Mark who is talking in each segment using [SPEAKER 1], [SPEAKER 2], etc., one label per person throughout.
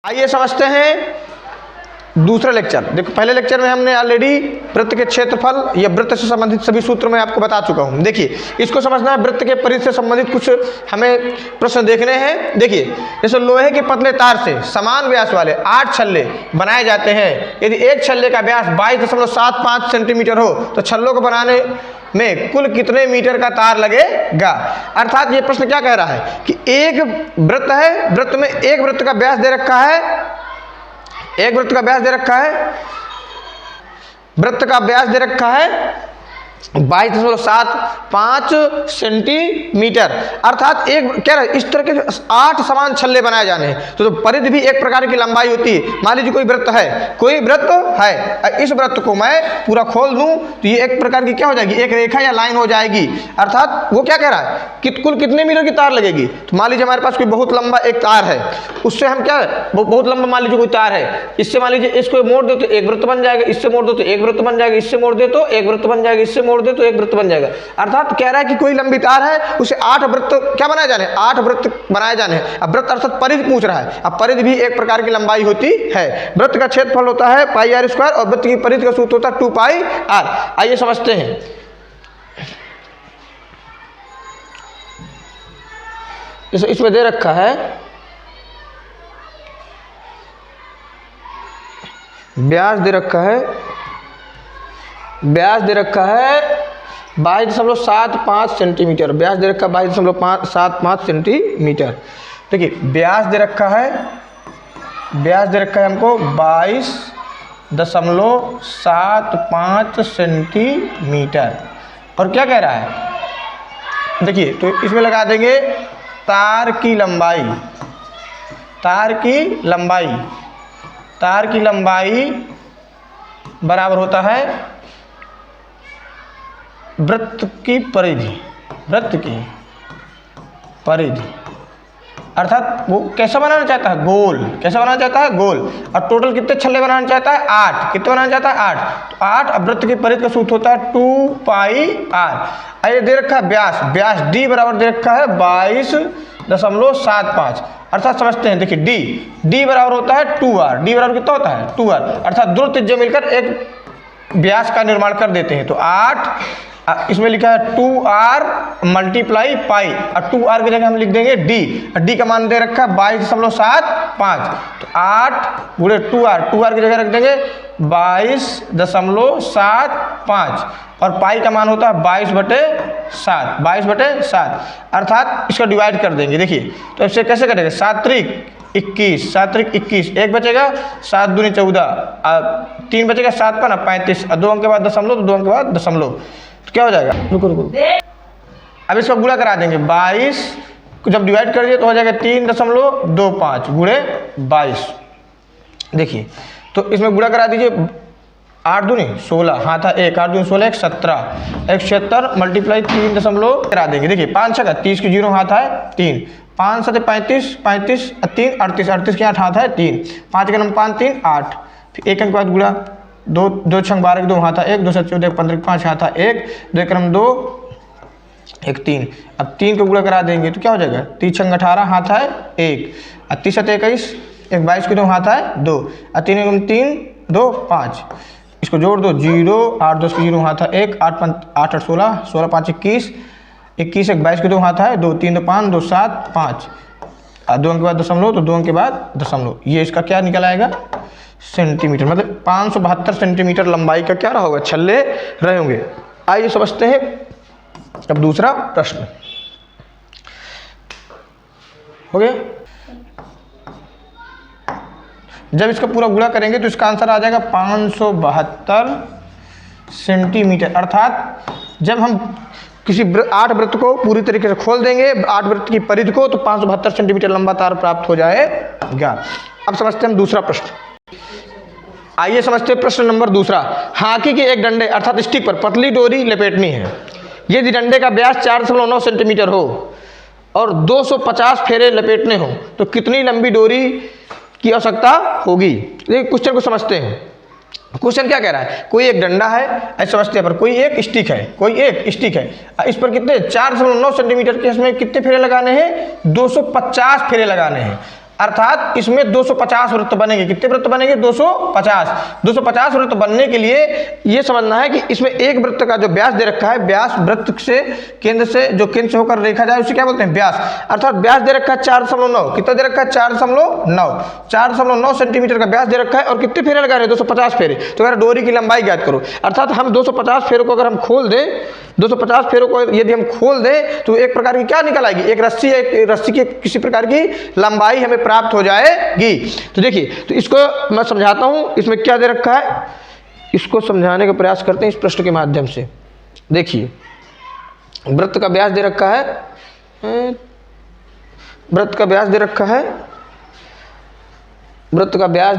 [SPEAKER 1] आइए समझते हैं दूसरा लेक्चर। देखो पहले लेक्चर में हमने ऑलरेडी वृत्त के क्षेत्रफल या वृत्त से संबंधित सभी सूत्र मैं आपको बता चुका हूं। देखिए इसको समझना है, वृत्त के परिधि से संबंधित कुछ हमें प्रश्न देखने हैं। देखिए जैसे लोहे के पतले तार से समान व्यास वाले 8 छल्ले बनाए जाते हैं। यदि एक छल्ले का व्यास 22.75 सेंटीमीटर हो तो छल्लों को बनाने में कुल कितने मीटर का तार लगेगा। अर्थात ये प्रश्न क्या कह रहा है कि एक वृत्त है, वृत्त में एक वृत्त का व्यास दे रखा है, एक वृत्त का व्यास दे रखा है, वृत्त का व्यास दे रखा है 22.75 सेंटीमीटर। अर्थात एक क्या है, इस तरह के 8 समान छल्ले बनाए जाने हैं तो परिधि भी एक प्रकार की लंबाई होती है। मान लीजिए कोई वृत्त है, इस वृत्त को मैं पूरा खोल दूं तो ये एक प्रकार की क्या हो जाएगी, एक रेखा या लाइन हो जाएगी। अर्थात वो क्या कह रहा है कि कुल कितने मीटर की तार लगेगी। तो मान लीजिए हमारे पास कोई बहुत लंबा एक तार है, उससे हम क्या बहुत लंबा मान लीजिए कोई तार है, इससे मान लीजिए इसको मोड़ दो तो एक वृत्त बन जाएगा, इससे मोड़ दो तो एक वृत्त बन जाएगा, इससे मोड़ दे तो एक वृत्त बन जाएगा, इससे मोड़ दे तो एक वृत्त बन जाएगा। अर्थात कह रहा है कि कोई लंबी तार है, उसे 8 वृत्त क्या बनाए जाने, 8 वृत्त बनाए जाने हैं। अब वृत्त अर्थात परिधि पूछ रहा है। अब परिधि भी एक प्रकार की लंबाई होती है। वृत्त का क्षेत्रफल होता है पाई आर स्क्वायर और वृत्त की परिधि का सूत्र होता है 2 पाई आर। आइए समझते हैं। इसमें दे रखा है व्यास दे रखा है, व्यास दे रखा है 22.75 सेंटीमीटर। व्यास दे रखा है 22.75 सेंटीमीटर। देखिए व्यास दे रखा है, व्यास दे रखा है हमको 22.75 सेंटीमीटर। और क्या कह रहा है, देखिए तो इसमें लगा देंगे तार की लंबाई, तार की लंबाई, तार की लंबाई बराबर होता है वृत्त की परिधि, वृत्त की परिधि। अर्थात वो कैसा बनाना चाहता है, गोल। कैसा बनाना चाहता है, गोल। और टोटल कितने छल्ले बनाना चाहता है, 8। कितने बनाना चाहता है, 8। तो 8 अब वृत्त की परिधि का सूत्र होता है 2 पाई आर। ये दे रखा है व्यास, व्यास डी बराबर दे रखा है 22.75। अर्थात समझते हैं, देखिए डी बराबर होता है 2r। डी बराबर कितना होता है, 2r। अर्थात दो त्रिज्या मिलकर एक व्यास का निर्माण कर देते हैं। तो 8 इसमें लिखा है 2r मल्टीप्लाई पाई और 2r की जगह हम लिख देंगे डी का मान दे रखा है 22.75। तो 8 गुणे 2r की जगह रख देंगे 22.75 और पाई का मान होता है 22/7। अर्थात इसका डिवाइड कर देंगे। देखिए तो इससे कैसे करेंगे, 7 त्रिक 21, एक बचेगा 7 दूनी 14, 3 बचेगा 7 पर 35 और 2 अंक के बाद दशमलव, तो 2 अंक के बाद दशमलव। तो क्या हो जाएगा, रुको अब इसका गुणा करा देंगे। 22 को जब डिवाइड कर दिए तो हो जाएगा 3.25 गुणे 22। देखिए तो इसमें गुणा करा दीजिए, 8 दूनी 16, हाथ है 1, 8 दूनी 16, 1 17, 1 76 मल्टीप्लाई 3 दशमलव करा देंगे। देखिए 5 छक्का 30 की 0 हाथ है 3, 5 7 35, 35 3 38 के 8 हाथ है 3, 5 का नंबर 5 3 8, फिर 1 अंक बाद गुणा 2 छंग 12 2 हाथ है 1, 2 7 14 15 5 हाथ है 1, 2 क्रम 2 1 3। अब 3 को गुणा करा देंगे तो क्या हो जाएगा, 3 छंग 18 हाथ है 1, 30 7 21, 1 22 के 2 हाथ है 2, 3 3 2 5। इसको जोड़ दो 0, 8 2 के 0 हाथ है 1, 8 8 16, 16 5 21, 21 1 22 के 2 हाथ है 2, 3 2 5 2 7 5 और 2 अंक के बाद दशमलव, तो 2 अंक के बाद दशमलव। ये इसका क्या निकल आएगा, सेंटीमीटर। मतलब 572 सेंटीमीटर लंबाई का क्या रहा होगा, छल्ले रहे होंगे। आइए समझते हैं अब दूसरा प्रश्न। हो गया, जब इसका पूरा गुणा करेंगे तो इसका आंसर आ जाएगा 572 सेंटीमीटर। अर्थात जब हम किसी 8 वृत्त को पूरी तरीके से खोल देंगे, 8 वृत्त की परिधि को, तो 572 सेंटीमीटर लंबा तार प्राप्त हो जाएगा। अब समझते हैं दूसरा प्रश्न। आइए समझते हैं प्रश्न नंबर दूसरा। हॉकी के एक डंडे अर्थात स्टिक पर पतली डोरी लपेटनी है। यदि डंडे का व्यास 4.9 सेंटीमीटर हो और 250 फेरे लपेटने हो तो कितनी लंबी डोरी की आवश्यकता होगी। देखिए क्वेश्चन को समझते हैं। क्वेश्चन क्या कह रहा है, कोई एक डंडा है, ऐसे समझते हैं, पर कोई एक स्टिक है, इस पर कितने 4.9 सेंटीमीटर के इसमें कितने फेरे लगाने हैं, 250 फेरे लगाने हैं। अर्थात इसमें 250 वृत्त बनेंगे। कितने वृत्त बनेंगे? 250। 250 वृत्त बनने के लिए ये समझना है कि इसमें एक वृत्त का जो व्यास दे रखा है, व्यास वृत्त से केंद्र से होकर रेखा जाए उसे क्या बोलते हैं? व्यास। अर्थात व्यास दे रखा है 4.9। कितना दे रखा है? 4.9 सेंटीमीटर का व्यास दे रखा है। और कितने फेरे लगा रहे हैं? 250 फेरे। तो अगर डोरी की लंबाई ज्ञात करो। अर्थात हम 250 फेरों को अगर हम खोल दें, 250 फेरों को यदि हम खोल दें तो एक प्रकार की क्या निकल आएगी? एक रस्सी की किसी प्रकार की लंबाई हमें प्राप्त हो जाएगी। तो देखिए, तो इसको मैं समझाता हूं, इसमें क्या दे रखा है, इसको समझाने का प्रयास करते हैं इस प्रश्न के माध्यम से। देखिए, वृत्त का व्यास दे रखा है, वृत्त का व्यास दे रखा है 4.9। वृत्त का व्यास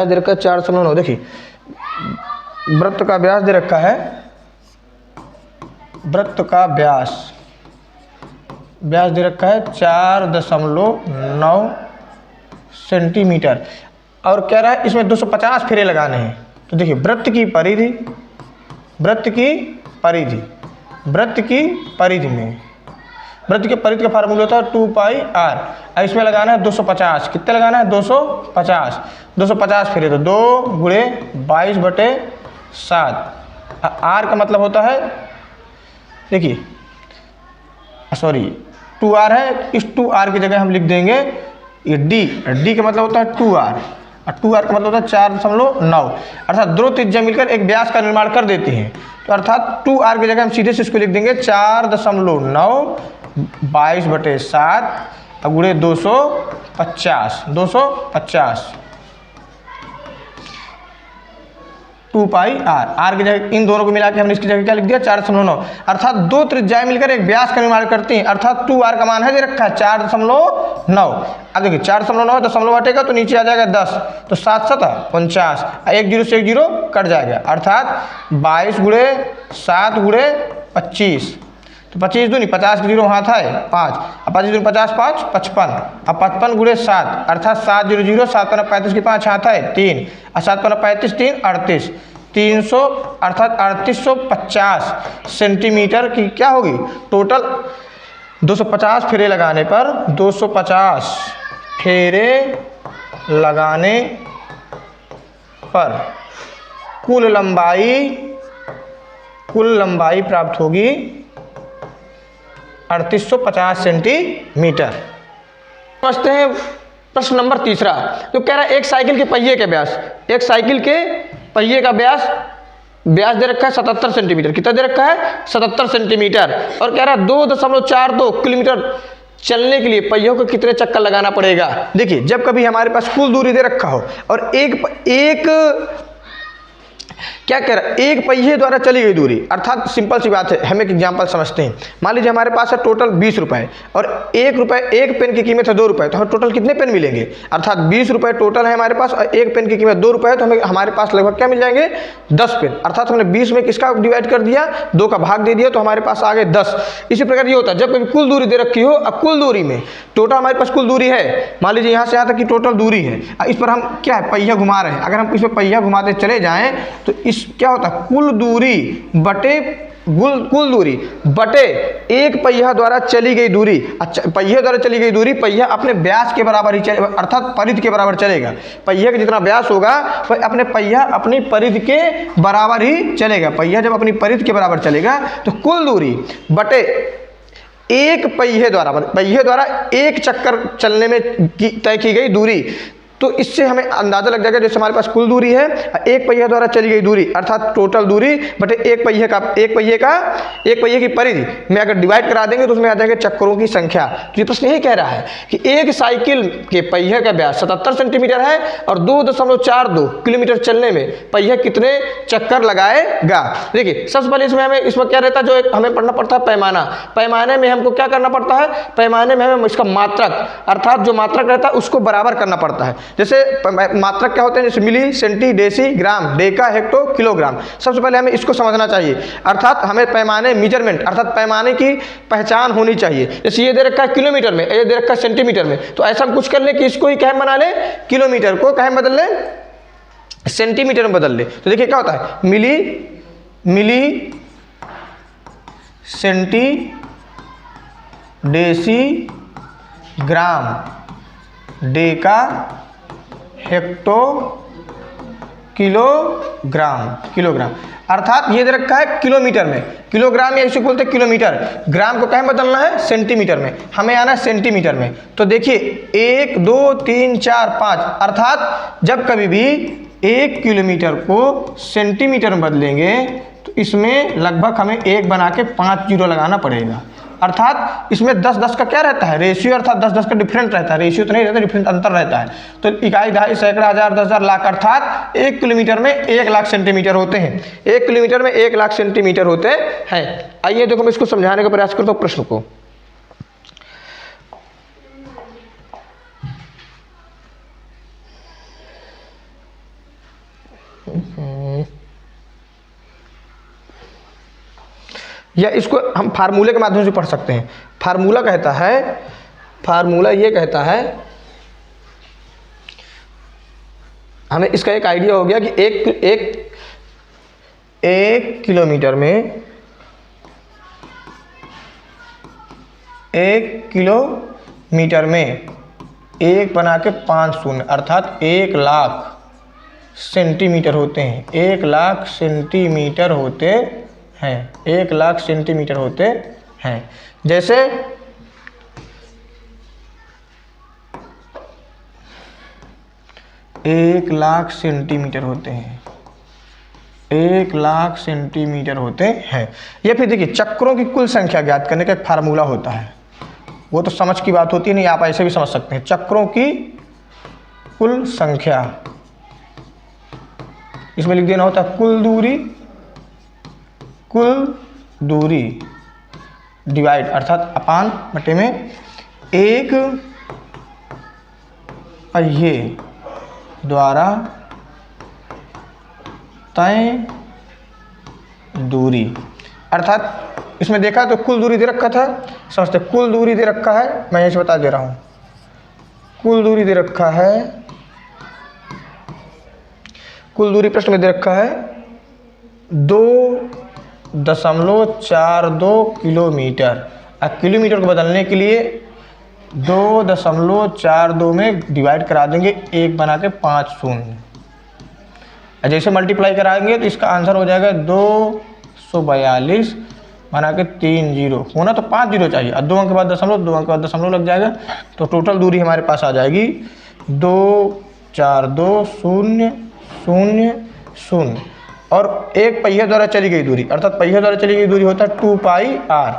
[SPEAKER 1] दे रखा है 4.9। देखिए, वृत्त का व्यास दे रखा है, वृत्त का व्यास दे रखा है 4.9 सेंटीमीटर और कह रहा है इसमें 250 फेरे लगाने हैं। तो देखिए, वृत्त की परिधि में वृत्त के परिधि का फार्मूला होता है 2πr। इसमें लगाना है 250। कितने लगाना है? 250 फेरे। तो 2 गुणे 22/7। आर का मतलब होता है, देखिए सॉरी 2r है, इस 2r की जगह हम लिख देंगे ये डी का मतलब होता है 2r और 2r का मतलब होता है 4.9। अर्थात दो त्रिज्या मिलकर एक व्यास का निर्माण कर देती हैं। तो अर्थात 2r की जगह हम सीधे से इसको लिख देंगे 4.9 22/7 गुणे 250 2πr। आर की जगह इन दोनों को मिला के हमने इसकी जगह क्या लिख दिया? 4.9। अर्थात दो त्रिज्याएं मिलकर एक व्यास का निर्माण करती हैं। अर्थात 2r का मान है दे रखा है 4.9। अब देखिए 4.9 दशमलव हटेगा तो नीचे आ जाएगा 10, तो 7 7 49, 1 0 से 1 0 कट जाएगा। अर्थात 22 गुणे 7 गुणे 25, तो 25 दूनी 50 के 0 हाथ है 5, अब 25 दूनी 50 5 55, अब 55 गुणे 7 अर्थात 7 0 0 7 35 के 5 हाथ है 3 और 7 35 3 38 300 अर्थात 3850 सेंटीमीटर की क्या होगी टोटल। 250 फेरे लगाने पर 250 फेरे लगाने पर कुल लंबाई प्राप्त होगी 3850 सेंटीमीटर। समझते हैं प्रश्न नंबर तीसरा। तो कह रहा है एक साइकिल के पहिए का व्यास, एक साइकिल के पहिए का व्यास दे रखा है 77 सेंटीमीटर। कितना दे रखा है? 77 सेंटीमीटर। और कह रहा है 2.42 किलोमीटर चलने के लिए पहियों को कितने चक्कर लगाना पड़ेगा। देखिए, जब कभी हमारे पास कुल दूरी दे रखा हो और एक क्या कह रहा है, एक पहिए द्वारा चली गई दूरी, अर्थात सिंपल सी बात है, हम एक एग्जांपल समझते हैं। मान लीजिए हमारे पास है टोटल 20 रुपए और 1 रुपए, एक पेन की कीमत है 2 रुपए, तो हमें टोटल कितने पेन मिलेंगे? अर्थात 20 रुपए टोटल है हमारे पास और एक पेन की कीमत 2 रुपए है, तो हमारे पास लगभग क्या मिल जाएंगे? 10 पेन। अर्थात हमने 20 में किसका डिवाइड कर दिया? 2 का भाग दे दिया, तो हमारे पास आ गए 10। इसी प्रकार ये होता है जब कभी कुल दूरी दे रखी हो, अब कुल दूरी में टोटल हमारे पास कुल दूरी है, मान लीजिए यहाँ से यहाँ तक की टोटल दूरी है, इस पर हम क्या है पहिया घुमा रहे हैं। अगर हम इसमें पहिया घुमाते चले जाएं तो इस क्या होता है कुल दूरी बटे एक पहिया द्वारा चली गई दूरी। अच्छा, पहिया द्वारा चली गई दूरी पहिया अपने व्यास के बराबर ही अर्थात परिधि के बराबर चलेगा। पहिया का जितना व्यास होगा वह अपनी परिधि के बराबर ही चलेगा। पहिया जब अपनी परिधि के बराबर चलेगा तो कुल दूरी बटे एक पहिए द्वारा एक चक्कर चलने में तय की गई दूरी। तो इससे हमें अंदाजा लग जाएगा जैसे हमारे पास कुल दूरी है, एक पहिया द्वारा चली गई दूरी अर्थात टोटल दूरी बटे एक पहिए की परिधि में अगर डिवाइड करा देंगे तो उसमें आ जाएंगे चक्करों की संख्या। तो ये प्रश्न यही कह रहा है कि एक साइकिल के पहिए का व्यास 77 सेंटीमीटर है और 2.42 किलोमीटर चलने में पहिया कितने चक्कर लगाएगा। देखिए, सबसे पहले इसमें क्या रहता है, जो हमें पढ़ना पड़ता है पैमाना। पैमाने में हमको क्या करना पड़ता है? पैमाने में हमें इसका मात्रक अर्थात जो मात्रक रहता है उसको बराबर करना पड़ता है। जैसे मात्रक क्या होते हैं? जैसे मिली, सेंटी, डेसी, ग्राम, डेका, हेक्टो, किलोग्राम। सबसे पहले हमें इसको समझना चाहिए। अर्थात हमें पैमाने मेजरमेंट अर्थात पैमाने की पहचान होनी चाहिए। जैसे ये दे रखा है किलोमीटर में, ये दे रखा है सेंटीमीटर में, तो ऐसा हम कुछ कर ले कि इसको ही कहें बना ले किलोमीटर को कहें बदल ले सेंटीमीटर में बदल ले। तो देखिए क्या होता है मिली सेंटी डेसी ग्राम, डेका हेक्टो किलोग्राम। अर्थात ये दे रखा है किलोमीटर में, किलोग्राम या इसे बोलते हैं किलोमीटर, ग्राम को कहाँ बदलना है, सेंटीमीटर में, हमें आना है सेंटीमीटर में। तो देखिए 1 2 3 4 5, अर्थात जब कभी भी 1 किलोमीटर को सेंटीमीटर में बदलेंगे तो इसमें लगभग हमें 1 बना के 5 जीरो लगाना पड़ेगा। अर्थात इसमें 10-10 का क्या रहता है, रेशियो, अर्थात 10-10 का डिफरेंट रहता है, रेशियो तो नहीं रहता, डिफरेंट अंतर रहता है। तो इकाई, दहाई, सैकड़ा, हजार, 10,000, लाख, अर्थात 1 किलोमीटर में 1 लाख सेंटीमीटर होते हैं। 1 किलोमीटर में 1 लाख सेंटीमीटर होते हैं। आइए देखो मैं इसको समझाने का प्रयास करता हूँ प्रश्न को। या इसको हम फार्मूले के माध्यम से पढ़ सकते हैं। फार्मूला ये कहता है, हमें इसका एक आइडिया हो गया कि एक किलोमीटर में 1 बना के 5 शून्य, अर्थात 1 लाख सेंटीमीटर होते हैं। 1 लाख सेंटीमीटर होते हैं, 1 लाख सेंटीमीटर होते हैं। जैसे 1 लाख सेंटीमीटर होते हैं, 1 लाख सेंटीमीटर होते हैं। या फिर देखिए चक्रों की कुल संख्या ज्ञात करने का एक फार्मूला होता है, वो तो समझ की बात होती है, नहीं आप ऐसे भी समझ सकते हैं। चक्रों की कुल संख्या, इसमें लिख देना होता है कुल दूरी डिवाइड, अर्थात अपान बटे में 1 पहिए द्वारा तय दूरी। अर्थात इसमें देखा तो कुल दूरी दे रखा था, समझते कुल दूरी दे रखा है, मैं यहीं से बता दे रहा हूं, कुल दूरी दे रखा है, कुल दूरी प्रश्न में दे रखा है 2.42 किलोमीटर। अब किलोमीटर को बदलने के लिए 2.42 में डिवाइड करा देंगे, 1 बना के 5 शून्य, जैसे मल्टीप्लाई कराएंगे तो इसका आंसर हो जाएगा 242 बना के 3 जीरो, होना तो 5 जीरो चाहिए, और 2 अंक के बाद दशमलव, 2 अंक के बाद दशमलव लग जाएगा, तो टोटल दूरी हमारे पास आ जाएगी 242,000 और 1 पहिए द्वारा चली गई दूरी, अर्थात पहिए द्वारा चली गई दूरी होता है 2πr।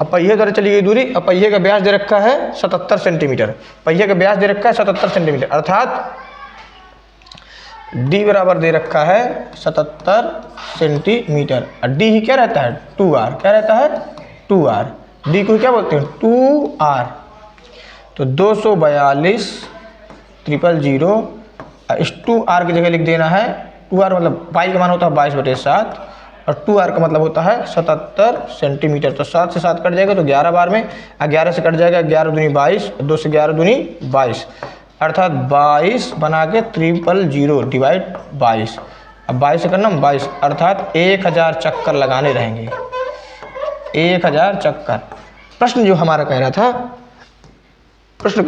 [SPEAKER 1] अब पहिए द्वारा चली गई दूरी, अब पहिए का व्यास दे रखा है 77 सेंटीमीटर, पहिए का व्यास दे रखा है 77 सेंटीमीटर, अर्थात d बराबर दे रखा है 77 सेंटीमीटर, और d ही क्या रहता है 2r, क्या रहता है 2r, d को क्या बोलते हैं 2r। तो 242,000 इस 2r की जगह लिख देना है, 2r मतलब पाई का मान होता है 22/7 और 2r का मतलब होता है 77 सेंटीमीटर। तो 7 से 7 कट जाएगा तो 11 बार में, 11 से कट जाएगा 11 दूनी 22, 2 से 11 दूनी 22, अर्थात 22 बना के 000 डिवाइड 22। अब 22 से करना 22, अर्थात 1000 चक्कर लगाने रहेंगे, 1000 चक्कर। प्रश्न जो हमारा कह रहा था, प्रश्न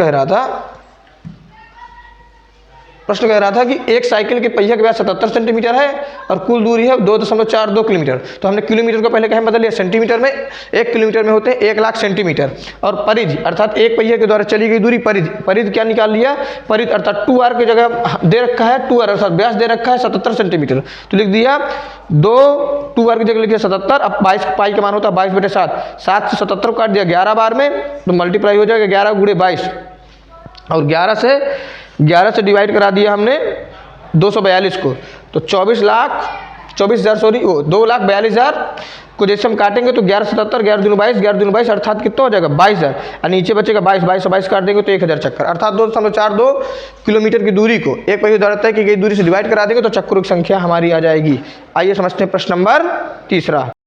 [SPEAKER 1] कह रहा था कि एक साइकिल के पहिया के व्यास 77 सेंटीमीटर है और कुल दूरी है 2.42 किलोमीटर। तो हमने किलोमीटर को पहले कहीं बदल लिया सेंटीमीटर में, 1 किलोमीटर में होते हैं 1 लाख सेंटीमीटर, और परिधि अर्थात एक पहिए के द्वारा चली गई दूरी, परिधि क्या निकाल लिया, परिधि अर्थात 2r की जगह दे रखा है 2r, अर्थात व्यास दे रखा है 77 सेंटीमीटर, तो लिख दिया 2r की जगह लिख दिया 77। अब 22 पाई का मान होता है 22/7, 7 से 77 को काट दिया 11 बार में तो मल्टीप्लाई हो जाएगा 11 × 22, और 11 से डिवाइड करा दिया हमने 242 को, तो 2,42,000 को जैसे हम काटेंगे तो 11 77, 11 दूनी 22, 11 दूनी 22, अर्थात कितना हो जाएगा 22,000, और नीचे बचेगा 22, 22 से 22 काट देंगे तो 1000 चक्कर, अर्थात 2.42 किलोमीटर की दूरी को एक पहिए द्वारा तय की गई दूरी से डिवाइड करा देंगे तो चक्करों की संख्या हमारी आ जाएगी। आइए समझते हैं प्रश्न नंबर 3।